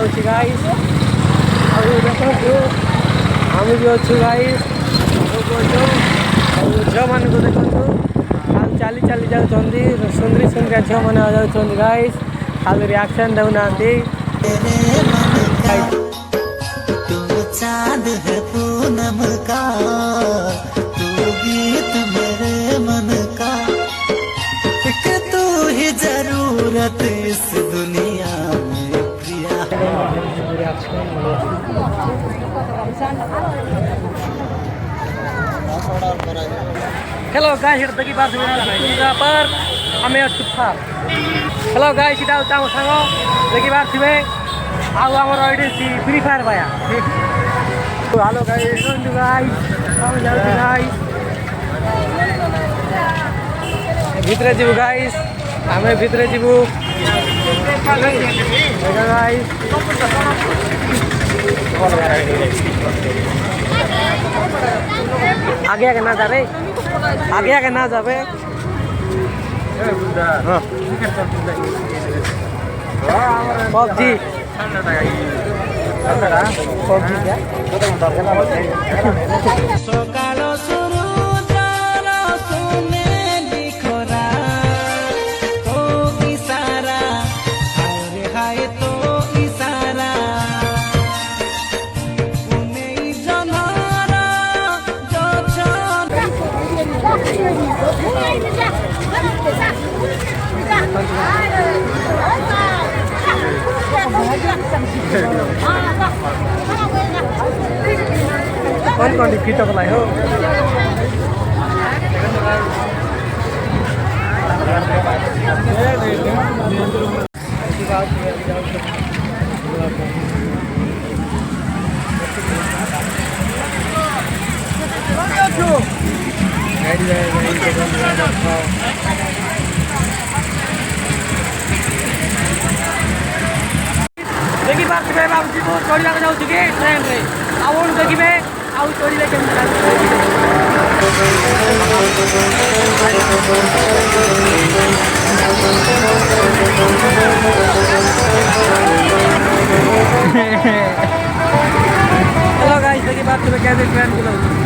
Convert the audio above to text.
जाऊँगी गाइस देखो आम भी अच्छु गाइस झील मान को देखो चली चली जाऊँगी सुंदरी सुंदरिया झील मैंने जाऊँगी गाइस खाली रिएक्शन देना चांद है पूनम का तू गीत मेरे मन का एक तू ही जरूरत इस दुनिया में प्रिया। हेलो गाइस इटा देखि पार्छु पर आमे तुफान हेलो गाइस इटा ताम सांग देखि पार्थिबे आउ हमर आईडी फ्री फायर भाया हेलो गाइस हम जाउछु गाइस भितरे जीवु गाइस हमें भितरे जीवु गाइस आगे आगे ना जाबे आगे ना जाबे पबजी सकाल सूरज सोनेली खोरा तो इशारा हाय हाय तो इशारा उन्हें जनरा जो कौन कौन फिट हो देखि पार्थिबे बाबूजी को चढ़िया जाऊँ कि ट्रेन रे आउन देखिए आउ चढ़िले केमती हेलो गाइस देखि पार्थिबे कैसे ट्रेन चलाउछु